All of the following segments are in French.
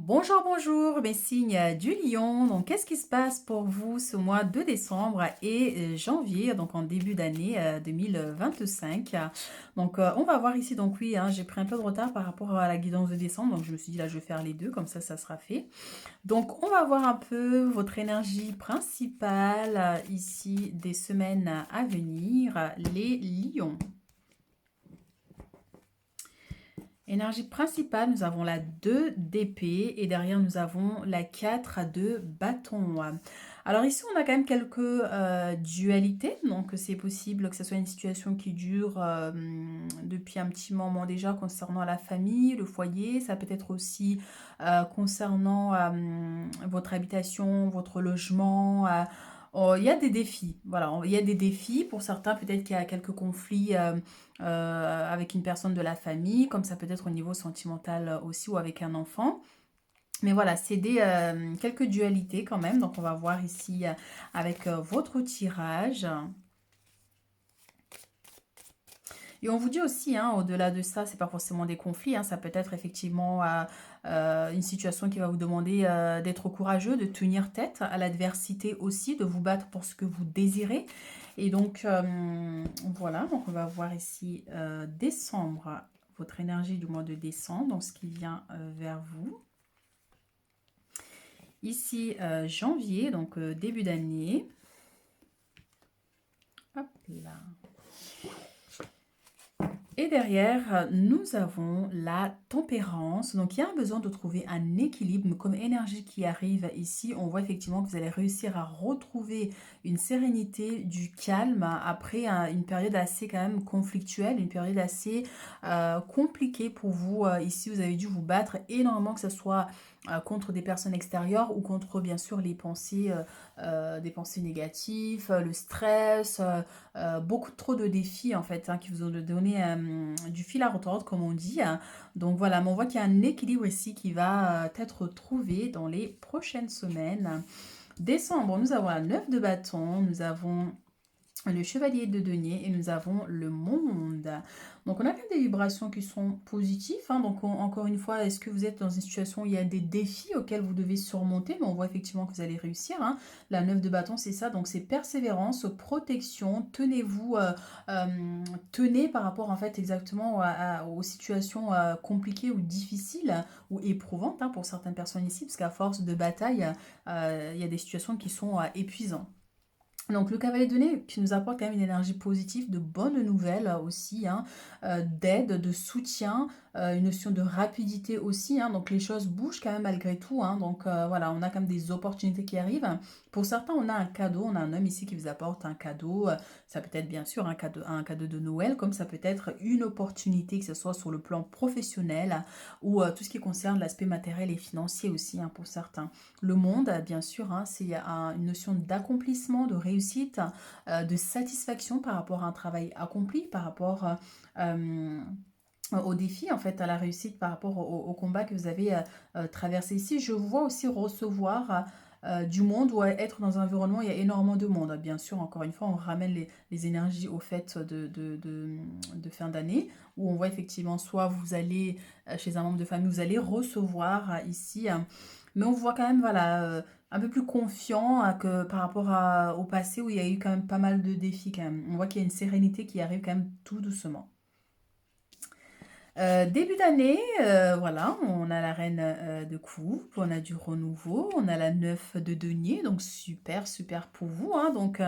Bonjour, bonjour, mes signes du lion. Donc, qu'est-ce qui se passe pour vous ce mois de décembre et janvier, donc en début d'année 2025? Donc, on va voir ici. Donc, oui, hein, j'ai pris un peu de retard par rapport à la guidance de décembre. Donc, je me suis dit, là, je vais faire les deux, comme ça sera fait. Donc, on va voir un peu votre énergie principale ici des semaines à venir, les lions. Énergie principale, nous avons la 2 d'épée et derrière nous avons la 4 de bâton. Alors ici, on a quand même quelques dualités. Donc c'est possible que ce soit une situation qui dure depuis un petit moment déjà concernant la famille, le foyer. Ça peut être aussi concernant votre habitation, votre logement. Oh, il y a des défis, voilà, il y a des défis. Pour certains, peut-être qu'il y a quelques conflits avec une personne de la famille, comme ça peut être au niveau sentimental aussi ou avec un enfant. Mais voilà, c'est des quelques dualités quand même. Donc on va voir ici avec votre tirage. Et on vous dit aussi, hein, au-delà de ça, c'est pas forcément des conflits, hein, ça peut être effectivement une situation qui va vous demander d'être courageux, de tenir tête à l'adversité aussi, de vous battre pour ce que vous désirez. Et donc, voilà, donc on va voir ici décembre, votre énergie du mois de décembre, donc ce qui vient vers vous. Ici, janvier, donc début d'année. Hop là. Et derrière, nous avons la tempérance. Donc, il y a un besoin de trouver un équilibre. Comme énergie qui arrive ici, on voit effectivement que vous allez réussir à retrouver une sérénité, du calme après une période assez quand même conflictuelle, une période assez compliquée pour vous. Ici, vous avez dû vous battre énormément, que ce soit contre des personnes extérieures ou contre, bien sûr, les pensées, des pensées négatives, le stress, beaucoup trop de défis en fait hein, qui vous ont donné du fil à retordre comme on dit. Donc voilà, mais on voit qu'il y a un équilibre ici qui va être trouvé dans les prochaines semaines. Décembre, nous avons la 9 de bâton, nous avons le chevalier de denier et nous avons le monde. Donc on a quand même des vibrations qui sont positives. Hein. Donc encore une fois, est-ce que vous êtes dans une situation où il y a des défis auxquels vous devez surmonter? Mais on voit effectivement que vous allez réussir. Hein. La 9 de bâton, c'est ça. Donc c'est persévérance, protection. Tenez-vous, tenez par rapport en fait exactement aux situations compliquées ou difficiles ou éprouvantes hein, pour certaines personnes ici, parce qu'à force de bataille, il y a des situations qui sont épuisantes. Donc le cavalier de nez qui nous apporte quand même une énergie positive, de bonnes nouvelles aussi, hein, d'aide, de soutien, une notion de rapidité aussi. Hein, donc les choses bougent quand même malgré tout. Hein, donc voilà, on a quand même des opportunités qui arrivent. Pour certains, on a un cadeau, on a un homme ici qui vous apporte un cadeau. Ça peut être bien sûr un cadeau de Noël, comme ça peut être une opportunité, que ce soit sur le plan professionnel ou tout ce qui concerne l'aspect matériel et financier aussi hein, pour certains. Le monde, bien sûr, hein, c'est une notion d'accomplissement, de réussite, de satisfaction par rapport à un travail accompli, par rapport au défi, en fait, à la réussite, par rapport au combat que vous avez traversé ici. Je vois aussi recevoir du monde ou être dans un environnement où il y a énormément de monde. Bien sûr, encore une fois, on ramène les énergies au fait de fin d'année, où on voit effectivement, soit vous allez chez un membre de famille, vous allez recevoir ici, mais on voit quand même, voilà, un peu plus confiant que par rapport au passé où il y a eu quand même pas mal de défis quand même. On voit qu'il y a une sérénité qui arrive quand même tout doucement. Début d'année, voilà, on a la reine de coupe, on a du renouveau, on a la 9 de denier, donc super, super pour vous. Hein. Donc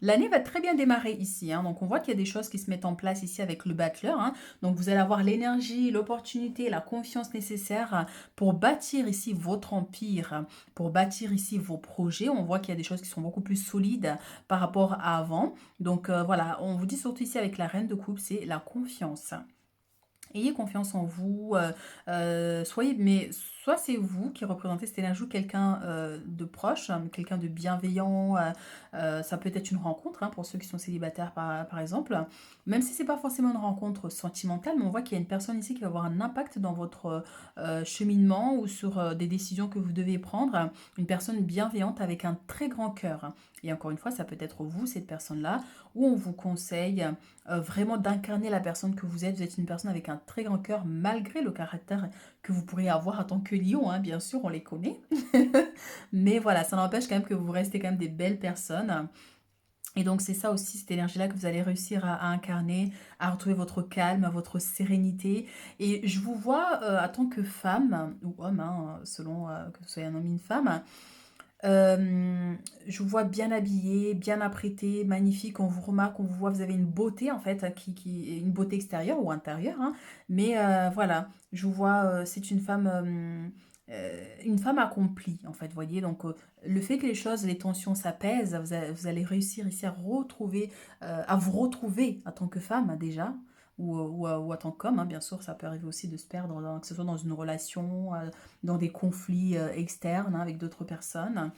l'année va très bien démarrer ici. Hein. Donc on voit qu'il y a des choses qui se mettent en place ici avec le battleur. Hein. Donc vous allez avoir l'énergie, l'opportunité, la confiance nécessaire pour bâtir ici votre empire, pour bâtir ici vos projets. On voit qu'il y a des choses qui sont beaucoup plus solides par rapport à avant. Donc voilà, on vous dit surtout ici avec la reine de coupe, c'est la confiance. Ayez confiance en vous, soyez, mais soit c'est vous qui représentez cette énergie ou quelqu'un de proche, hein, quelqu'un de bienveillant, ça peut être une rencontre hein, pour ceux qui sont célibataires par exemple, même si c'est pas forcément une rencontre sentimentale, mais on voit qu'il y a une personne ici qui va avoir un impact dans votre cheminement ou sur des décisions que vous devez prendre, une personne bienveillante avec un très grand cœur. Et encore une fois, ça peut être vous, cette personne-là, où on vous conseille vraiment d'incarner la personne que vous êtes. Vous êtes une personne avec un très grand cœur malgré le caractère que vous pourriez avoir en tant que quelques lions, hein, bien sûr, on les connaît. Mais voilà, ça n'empêche quand même que vous restez quand même des belles personnes. Et donc c'est ça aussi, cette énergie-là que vous allez réussir à incarner, à retrouver votre calme, votre sérénité. Et je vous vois en tant que femme, ou homme, hein, selon que vous soyez un homme ou une femme, je vous vois bien habillé, bien apprêté, magnifique. On vous remarque, on vous voit, vous avez une beauté en fait, une beauté extérieure ou intérieure, hein. Mais voilà, je vous vois, c'est une femme accomplie en fait, vous voyez. Donc le fait que les choses, les tensions s'apaisent, vous allez réussir ici à vous retrouver en tant que femme déjà. Ou en tant qu'homme, hein, bien sûr, ça peut arriver aussi de se perdre, que ce soit dans une relation, dans des conflits externes, hein, avec d'autres personnes.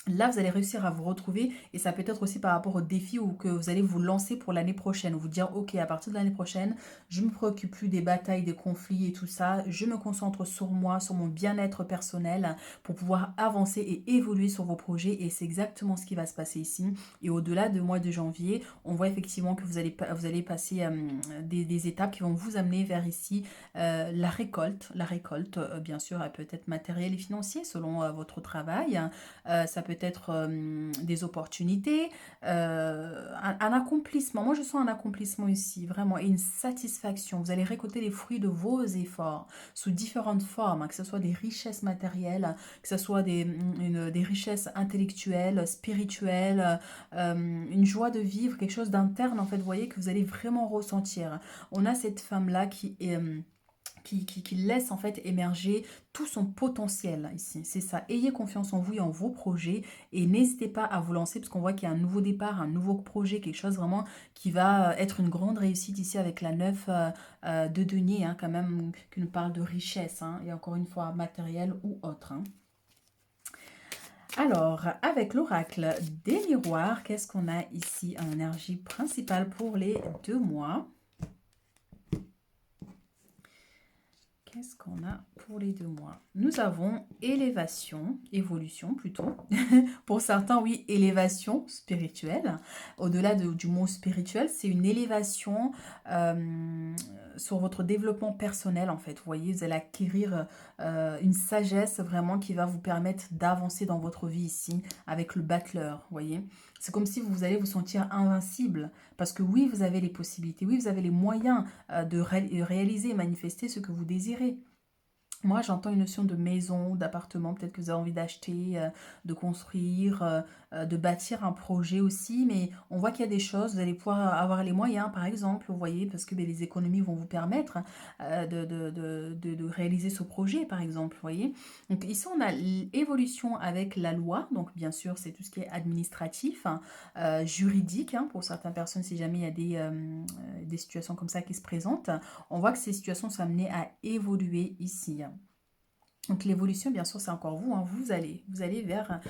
Là, vous allez réussir à vous retrouver et ça peut être aussi par rapport aux défis ou que vous allez vous lancer pour l'année prochaine. Vous dire, ok, à partir de l'année prochaine, je me préoccupe plus des batailles, des conflits et tout ça. Je me concentre sur moi, sur mon bien-être personnel pour pouvoir avancer et évoluer sur vos projets. Et c'est exactement ce qui va se passer ici. Et au-delà du mois de janvier, on voit effectivement que vous allez passer des étapes qui vont vous amener vers ici la récolte. La récolte, bien sûr, elle peut être matérielle et financière selon votre travail. Ça peut être des opportunités, un accomplissement. Moi, je sens un accomplissement ici, vraiment, et une satisfaction. Vous allez récolter les fruits de vos efforts sous différentes formes, hein, que ce soit des richesses matérielles, que ce soit des richesses intellectuelles, spirituelles, une joie de vivre, quelque chose d'interne, en fait, vous voyez, que vous allez vraiment ressentir. On a cette femme-là qui est qui laisse en fait émerger tout son potentiel ici. C'est ça. Ayez confiance en vous et en vos projets et n'hésitez pas à vous lancer parce qu'on voit qu'il y a un nouveau départ, un nouveau projet, quelque chose vraiment qui va être une grande réussite ici avec la 9 de denier, hein, quand même, qui nous parle de richesse, hein, et encore une fois matériel ou autre, hein. Alors, avec l'oracle des miroirs, qu'est-ce qu'on a ici en énergie principale pour les 2 mois? Qu'est-ce qu'on a pour les 2 mois? Nous avons évolution plutôt. Pour certains, oui, élévation spirituelle. Au-delà du mot spirituel, c'est une élévation sur votre développement personnel en fait. Vous voyez, vous allez acquérir une sagesse vraiment qui va vous permettre d'avancer dans votre vie ici avec le battleur, vous voyez. C'est comme si vous allez vous sentir invincible parce que oui, vous avez les possibilités, oui, vous avez les moyens de réaliser et manifester ce que vous désirez. Moi, j'entends une notion de maison, d'appartement, peut-être que vous avez envie d'acheter, de construire, de bâtir un projet aussi, mais on voit qu'il y a des choses, vous allez pouvoir avoir les moyens, par exemple, vous voyez, parce que ben, les économies vont vous permettre de réaliser ce projet, par exemple, vous voyez. Donc ici, on a l'évolution avec la loi, donc bien sûr, c'est tout ce qui est administratif, hein, juridique, hein, pour certaines personnes, si jamais il y a des situations comme ça qui se présentent, on voit que ces situations sont amenées à évoluer ici. Donc l'évolution, bien sûr, c'est encore vous, hein. Vous allez vers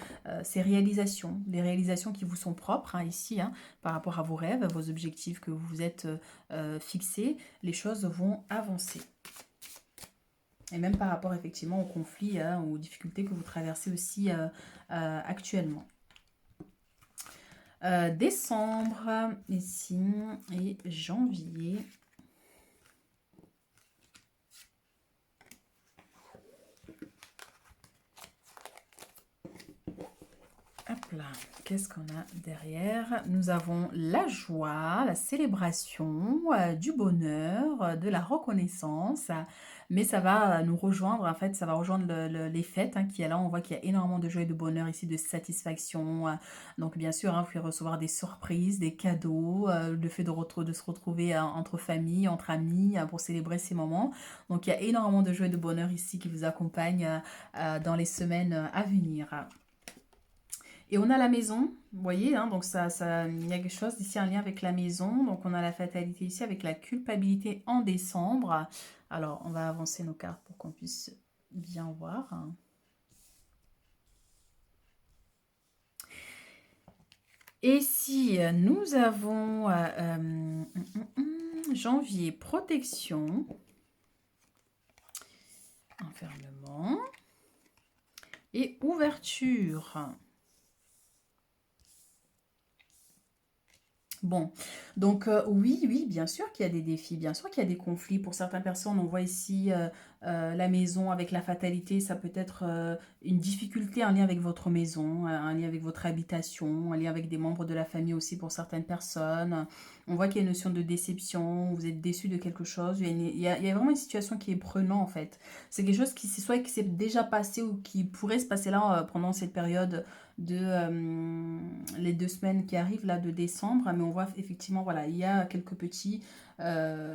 ces réalisations, les réalisations qui vous sont propres, hein, ici, hein, par rapport à vos rêves, à vos objectifs que vous vous êtes fixés. Les choses vont avancer. Et même par rapport effectivement aux conflits, hein, aux difficultés que vous traversez aussi actuellement. Décembre, ici, et janvier. Hop là, qu'est-ce qu'on a derrière? Nous avons la joie, la célébration, du bonheur, de la reconnaissance, mais ça va nous rejoindre, en fait, ça va rejoindre les fêtes, hein, qui est là. On voit qu'il y a énormément de joie et de bonheur ici, de satisfaction. Donc bien sûr, hein, vous pouvez recevoir des surprises, des cadeaux, le fait de se retrouver entre familles, entre amis, pour célébrer ces moments. Donc il y a énormément de joie et de bonheur ici qui vous accompagne dans les semaines à venir. Et on a la maison, vous voyez, hein, donc il y a quelque chose ici, un lien avec la maison. Donc on a la fatalité ici avec la culpabilité en décembre. Alors on va avancer nos cartes pour qu'on puisse bien voir. Et si nous avons janvier, protection, enfermement et ouverture. Bon, donc oui, bien sûr qu'il y a des défis, bien sûr qu'il y a des conflits. Pour certaines personnes, on voit ici la maison avec la fatalité, ça peut être une difficulté en lien avec votre maison, un lien avec votre habitation, un lien avec des membres de la famille aussi pour certaines personnes. On voit qu'il y a une notion de déception, vous êtes déçu de quelque chose. Il y a vraiment une situation qui est prenant en fait. C'est quelque chose qui, soit qui s'est déjà passé ou qui pourrait se passer là pendant cette période de les 2 semaines qui arrivent là de décembre. Mais on voit effectivement, voilà, il y a quelques petits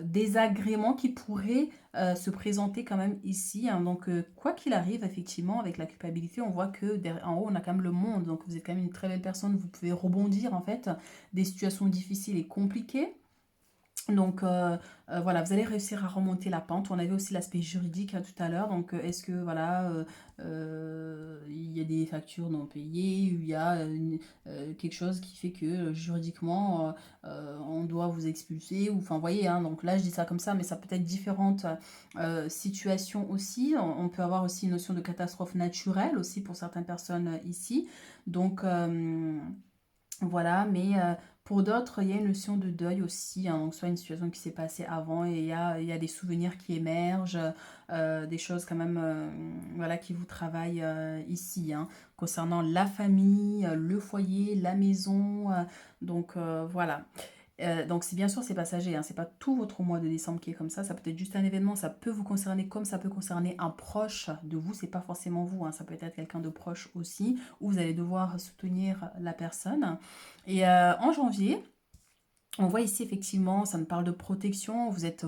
désagréments qui pourraient se présenter quand même ici. Hein. Donc, quoi qu'il arrive, effectivement, avec la culpabilité, on voit que en haut, on a quand même le monde. Donc, vous êtes quand même une très belle personne. Vous pouvez rebondir, en fait, des situations difficiles et compliquées. Donc voilà, vous allez réussir à remonter la pente. On avait aussi l'aspect juridique hein, tout à l'heure. Donc est-ce que voilà, il y a des factures non payées, ou il y a quelque chose qui fait que juridiquement on doit vous expulser, ou enfin vous voyez, hein, donc là je dis ça comme ça, mais ça peut être différentes situations aussi. On peut avoir aussi une notion de catastrophe naturelle aussi pour certaines personnes ici. Donc voilà, mais pour d'autres, il y a une notion de deuil aussi, hein, donc soit une situation qui s'est passée avant et il y a des souvenirs qui émergent, des choses quand même voilà, qui vous travaillent ici, hein, concernant la famille, le foyer, la maison, donc voilà. Donc c'est bien sûr c'est passager, hein, c'est pas tout votre mois de décembre qui est comme ça peut être juste un événement, ça peut vous concerner comme ça peut concerner un proche de vous, c'est pas forcément vous, hein, ça peut être quelqu'un de proche aussi, où vous allez devoir soutenir la personne. Et en janvier, on voit ici effectivement, ça me parle de protection, vous êtes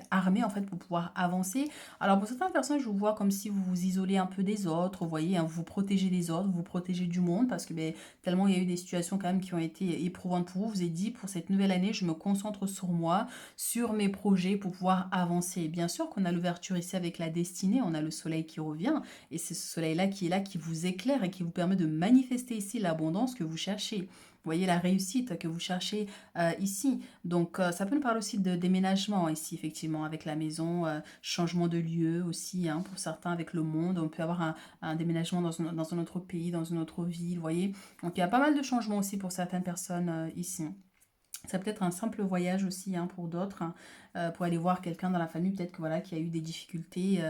armé en fait pour pouvoir avancer. Alors pour certaines personnes, je vous vois comme si vous vous isolez un peu des autres, vous voyez, hein, vous protégez des autres, vous protégez du monde, parce que ben, tellement il y a eu des situations quand même qui ont été éprouvantes pour vous, vous avez dit pour cette nouvelle année, je me concentre sur moi, sur mes projets pour pouvoir avancer. Et bien sûr qu'on a l'ouverture ici avec la destinée, on a le soleil qui revient, et c'est ce soleil-là qui est là, qui vous éclaire et qui vous permet de manifester ici l'abondance que vous cherchez. Vous voyez la réussite que vous cherchez ici. Donc, ça peut nous parler aussi de déménagement ici, effectivement, avec la maison, changement de lieu aussi, hein, pour certains, avec le monde. On peut avoir un déménagement dans un autre pays, dans une autre ville, vous voyez. Donc, il y a pas mal de changements aussi pour certaines personnes ici. Ça peut être un simple voyage aussi hein, pour d'autres, hein, pour aller voir quelqu'un dans la famille, peut-être que voilà, qui a eu des difficultés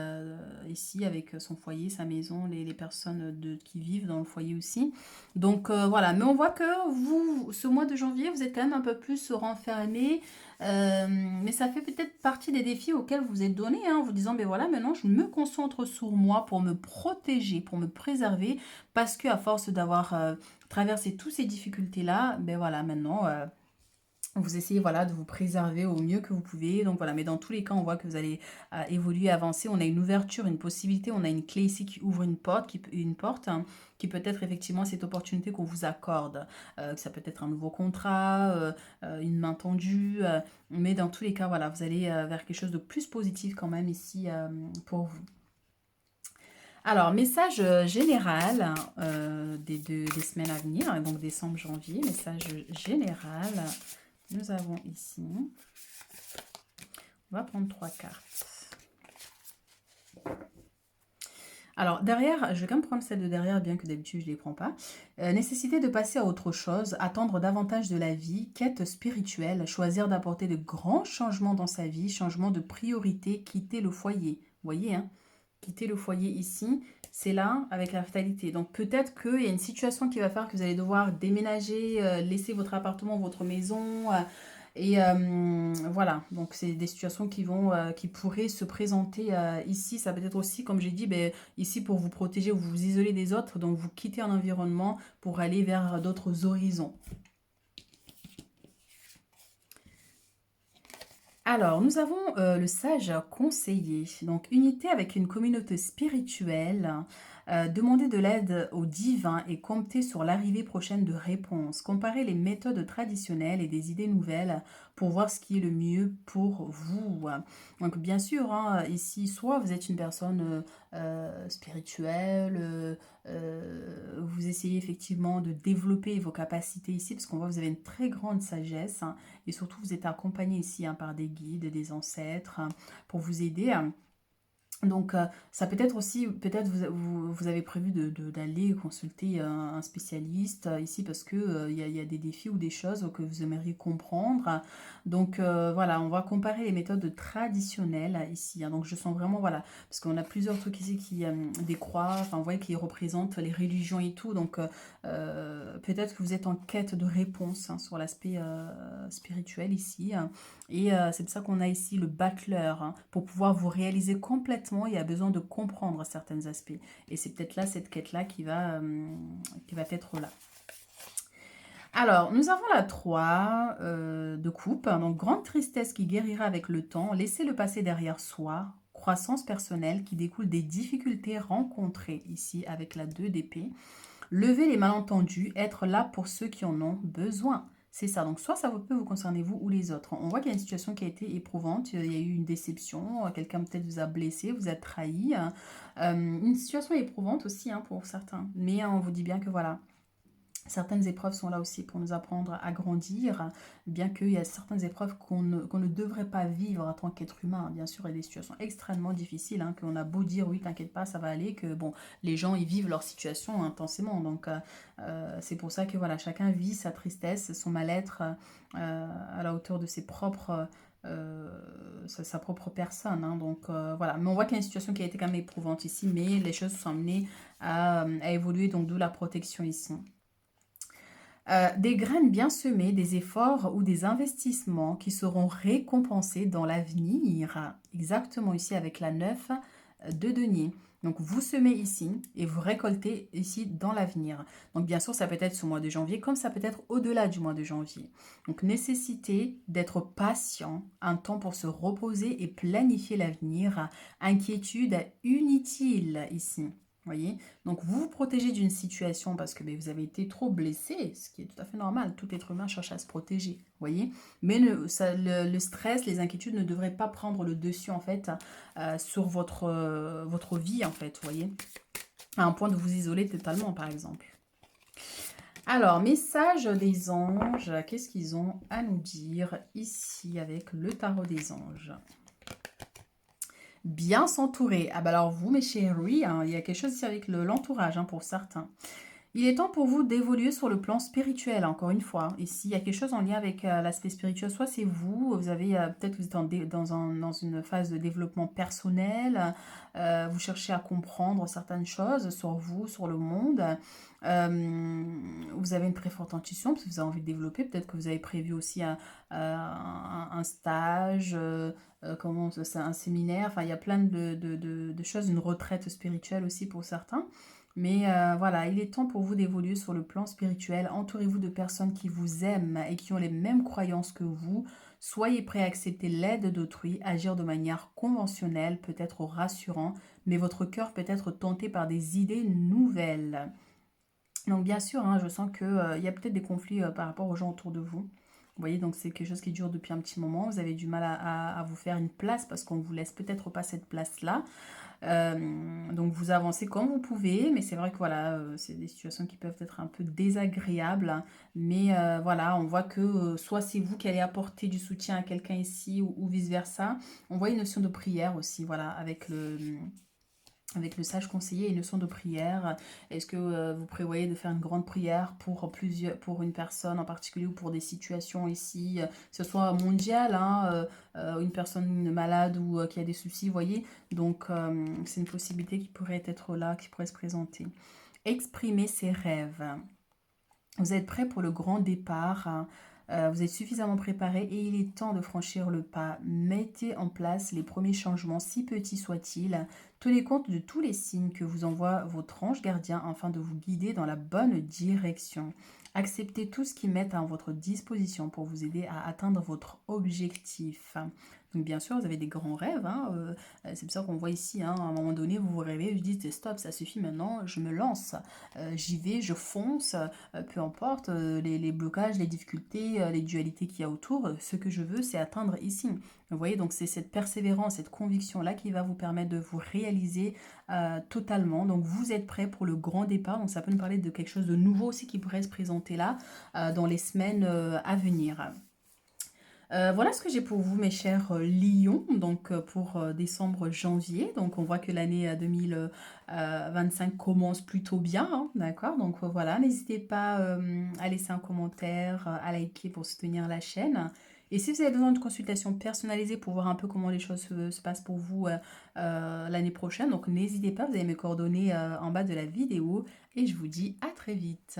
ici avec son foyer, sa maison, les personnes qui vivent dans le foyer aussi. Donc voilà, mais on voit que vous, ce mois de janvier, vous êtes quand même un peu plus renfermé, mais ça fait peut-être partie des défis auxquels vous êtes donné, hein, en vous disant, ben voilà, maintenant je me concentre sur moi pour me protéger, pour me préserver, parce que à force d'avoir traversé toutes ces difficultés-là, ben voilà, maintenant vous essayez voilà, de vous préserver au mieux que vous pouvez. Donc voilà, mais dans tous les cas, on voit que vous allez évoluer, avancer. On a une ouverture, une possibilité, on a une clé ici qui ouvre une porte hein, qui peut être effectivement cette opportunité qu'on vous accorde. Ça peut être un nouveau contrat, une main tendue, mais dans tous les cas, voilà, vous allez vers quelque chose de plus positif quand même ici pour vous. Alors, message général hein, des semaines à venir, hein, donc décembre, janvier, message général. Nous avons ici, on va prendre 3 cartes. Alors derrière, je vais quand même prendre celle de derrière, bien que d'habitude je ne les prends pas. Nécessité de passer à autre chose, attendre davantage de la vie, quête spirituelle, choisir d'apporter de grands changements dans sa vie, changement de priorité, quitter le foyer. Vous voyez, hein, quitter le foyer ici, c'est là avec la fatalité. Donc peut-être qu'il y a une situation qui va faire que vous allez devoir déménager, laisser votre appartement, votre maison. Et voilà, donc c'est des situations qui pourraient se présenter ici. Ça peut être aussi, comme j'ai dit, ben, ici pour vous protéger ou vous isoler des autres. Donc vous quittez un environnement pour aller vers d'autres horizons. Alors, nous avons le sage conseiller, donc unité avec une communauté spirituelle, demander de l'aide au divin et compter sur l'arrivée prochaine de réponses, comparer les méthodes traditionnelles et des idées nouvelles pour voir ce qui est le mieux pour vous. Donc, bien sûr, hein, ici, soit vous êtes une personne spirituelle, vous essayez effectivement de développer vos capacités ici, parce qu'on voit que vous avez une très grande sagesse, hein, et surtout vous êtes accompagné ici hein, par des guides, des ancêtres, hein, pour vous aider. Donc, ça peut être aussi, peut-être vous avez prévu d'aller consulter un spécialiste ici parce que il y a des défis ou des choses que vous aimeriez comprendre. Donc, voilà, on va comparer les méthodes traditionnelles ici, hein. Donc, je sens vraiment, voilà, parce qu'on a plusieurs trucs ici qui des croix, enfin, vous voyez, qui représentent les religions et tout. Donc, peut-être que vous êtes en quête de réponse hein, sur l'aspect spirituel ici, hein. Et c'est pour ça qu'on a ici le battleur, hein. Pour pouvoir vous réaliser complètement, il y a besoin de comprendre certains aspects. Et c'est peut-être là, cette quête-là qui va être là. Alors, nous avons la 3 de coupe. Donc, grande tristesse qui guérira avec le temps. Laissez le passé derrière soi. Croissance personnelle qui découle des difficultés rencontrées ici avec la 2 d'épée. Lever les malentendus, être là pour ceux qui en ont besoin. C'est ça. Donc, soit ça peut vous concerner vous ou les autres. On voit qu'il y a une situation qui a été éprouvante. Il y a eu une déception. Quelqu'un peut-être vous a blessé, vous a trahi. Une situation éprouvante aussi hein, pour certains. Mais on vous dit bien que voilà. Certaines épreuves sont là aussi pour nous apprendre à grandir, bien qu'il y a certaines épreuves qu'on ne devrait pas vivre en tant qu'être humain. Bien sûr, il y a des situations extrêmement difficiles, hein, qu'on a beau dire oui, t'inquiète pas, ça va aller, que bon, les gens ils vivent leur situation intensément. Donc, c'est pour ça que voilà, chacun vit sa tristesse, son mal-être à la hauteur de ses propres. Sa propre personne, hein. Donc voilà, mais on voit qu'il y a une situation qui a été quand même éprouvante ici, mais les choses sont amenées à évoluer, donc d'où la protection ici. Des graines bien semées, des efforts ou des investissements qui seront récompensés dans l'avenir. Exactement ici avec la 9 de denier. Donc vous semez ici et vous récoltez ici dans l'avenir. Donc bien sûr, ça peut être ce mois de janvier comme ça peut être au-delà du mois de janvier. Donc nécessité d'être patient, un temps pour se reposer et planifier l'avenir. Inquiétude inutile ici. Voyez, donc vous vous protégez d'une situation parce que ben, vous avez été trop blessé, ce qui est tout à fait normal. Tout être humain cherche à se protéger, voyez. Mais le stress, les inquiétudes ne devraient pas prendre le dessus en fait sur votre vie en fait, voyez. À un point de vous isoler totalement par exemple. Alors, message des anges, qu'est-ce qu'ils ont à nous dire ici avec le tarot des anges? Bien s'entourer. Ah bah alors vous, mes chéris, hein, il y a quelque chose ici avec l'entourage hein, pour certains. Il est temps pour vous d'évoluer sur le plan spirituel, encore une fois. Ici, il y a quelque chose en lien avec l'aspect spirituel. Soit c'est vous, vous avez peut-être vous êtes dans une phase de développement personnel, vous cherchez à comprendre certaines choses sur vous, sur le monde. Vous avez une très forte intuition parce que vous avez envie de développer. Peut-être que vous avez prévu aussi un stage, comment ça, un séminaire. Enfin, il y a plein de choses, une retraite spirituelle aussi pour certains. Mais voilà, il est temps pour vous d'évoluer sur le plan spirituel. Entourez-vous de personnes qui vous aiment et qui ont les mêmes croyances que vous. Soyez prêts à accepter l'aide d'autrui, agir de manière conventionnelle, peut-être rassurant, mais votre cœur peut être tenté par des idées nouvelles. Donc bien sûr, hein, je sens qu'il y a peut-être des conflits par rapport aux gens autour de vous. Vous voyez, donc c'est quelque chose qui dure depuis un petit moment. Vous avez du mal à vous faire une place parce qu'on ne vous laisse peut-être pas cette place-là. Donc vous avancez comme vous pouvez, mais c'est vrai que voilà, c'est des situations qui peuvent être un peu désagréables, hein. Mais voilà, on voit que soit c'est vous qui allez apporter du soutien à quelqu'un ici ou vice-versa. On voit une notion de prière aussi, voilà, avec le sage conseiller et une notion de prière. Est-ce que vous prévoyez de faire une grande prière pour une personne en particulier ou pour des situations ici, que ce soit mondial, hein, une personne malade ou qui a des soucis, vous voyez. Donc c'est une possibilité qui pourrait être là, qui pourrait se présenter. Exprimer ses rêves. Vous êtes prêt pour le grand départ, hein. Vous êtes suffisamment préparé et il est temps de franchir le pas. Mettez en place les premiers changements, si petits soient-ils. Tenez compte de tous les signes que vous envoie votre ange gardien afin de vous guider dans la bonne direction. Acceptez tout ce qui met à votre disposition pour vous aider à atteindre votre objectif. Donc bien sûr, vous avez des grands rêves, hein, c'est pour ça qu'on voit ici, hein, à un moment donné, vous vous rêvez, vous dites stop, ça suffit maintenant, je me lance, j'y vais, je fonce, peu importe les blocages, les difficultés, les dualités qu'il y a autour, ce que je veux, c'est atteindre ici. Vous voyez, donc c'est cette persévérance, cette conviction-là qui va vous permettre de vous réaliser totalement. Donc vous êtes prêt pour le grand départ. Donc ça peut nous parler de quelque chose de nouveau aussi qui pourrait se présenter là dans les semaines à venir. Voilà ce que j'ai pour vous, mes chers lions, donc pour décembre, janvier. Donc on voit que l'année 2025 commence plutôt bien, hein, d'accord? Donc voilà, n'hésitez pas à laisser un commentaire, à liker pour soutenir la chaîne. Et si vous avez besoin de consultation personnalisée pour voir un peu comment les choses se passent pour vous l'année prochaine, donc n'hésitez pas, vous avez mes coordonnées en bas de la vidéo et je vous dis à très vite.